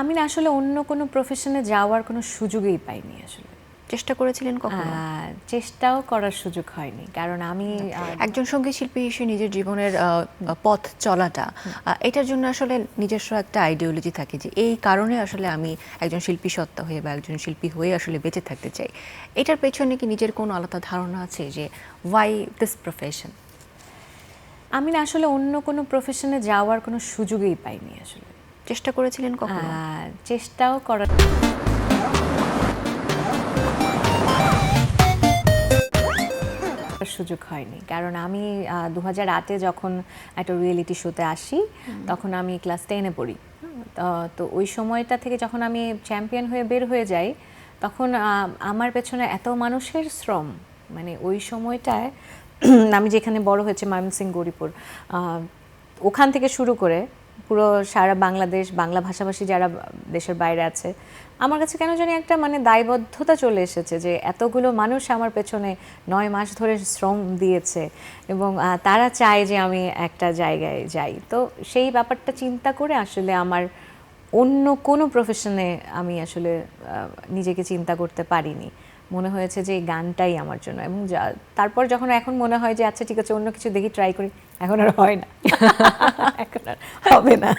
আমি না আসলে অন্য কোনো প্রফেশনে যাওয়ার কোনো সুযোগই পাইনি আসলে। চেষ্টা করেছিলেন কখনো? চেষ্টাও করার সুযোগ হয়নি। কারণ আমি একজন সঙ্গীত শিল্পী হিসেবে নিজের জীবনের পথ চলাটা, এটার জন্য আসলে নিজস্ব একটা আইডিওলজি থাকে যে এই কারণে আসলে আমি একজন শিল্পী সত্তা হয়ে বা একজন শিল্পী হয়ে আসলে বেঁচে থাকতে চাই। এটার পেছনে কি নিজের কোনো আলাদা ধারণা আছে যে ওয়াই দিস প্রফেশন? আমি না আসলে অন্য কোনো প্রফেশনে যাওয়ার কোনো সুযোগই পাইনি আসলে। চেষ্টা করেছিলেন কখনো? চেষ্টাও করার সুযোগ হয়নি। কারণ আমি 2008-এ যখন একটা রিয়েলিটি শোতে আসি, তখন আমি ক্লাস 10-এ পড়ি। তো ওই সময়টা থেকে যখন আমি চ্যাম্পিয়ন হয়ে বের হয়ে যাই, তখন আমার পেছনে এত মানুষের শ্রম, মানে ওই সময়টায় আমি যেখানে বড় হয়েছে ময়মনসিংহ গৌরীপুর, ওখান থেকে শুরু করে পুরো সারা বাংলাদেশ, বাংলা ভাষাভাষী যারা দেশের বাইরে আছে, আমার কাছে কেন জানি একটা মানে দায়বদ্ধতা চলে এসেছে যে এতগুলো মানুষ আমার পেছনে 9 মাস ধরে শ্রম দিয়েছে এবং তারা চায় যে আমি একটা জায়গায় যাই। তো সেই ব্যাপারটা চিন্তা করে আসলে আমার অন্য কোনো প্রফেশনে আমি আসলে নিজেকে চিন্তা করতে পারিনি। মনে হয়েছে যে এই গানটাই আমার জন্য। এবং তারপর যখন এখন মনে হয় যে আচ্ছা ঠিক আছে অন্য কিছু দেখি ট্রাই করি, এখন আর হয় না। এখন আর হবে না।